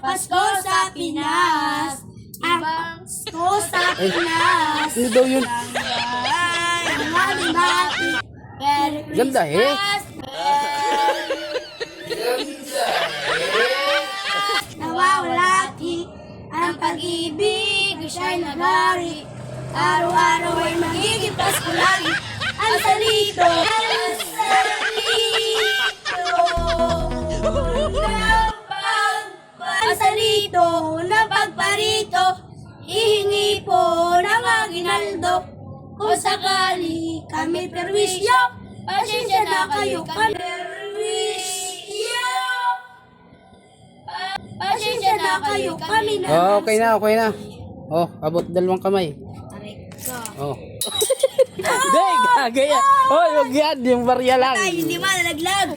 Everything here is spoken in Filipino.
Pasko sa Pinas. Ang Pasko sa Pinas. Ano daw yun? Happy. Merry Christmas. Ganda eh. Nawawalati ang pag-ibig, siya'y nagari. Araw-araw ay magiging Pasko lagi. Ang salito, ang salito na pagparito, hihingi po ng aginaldo. Kung sakali kami perwisyo, pasensya na kayo kami perwisyo. Pasensya na kayo kami na. Oh, okay na, okay na. Oh, abot dalawang kamay. Oh. Hindi, gagaya. Oh, wag yan. Yung barya lang. Ay, hindi man nalaglag.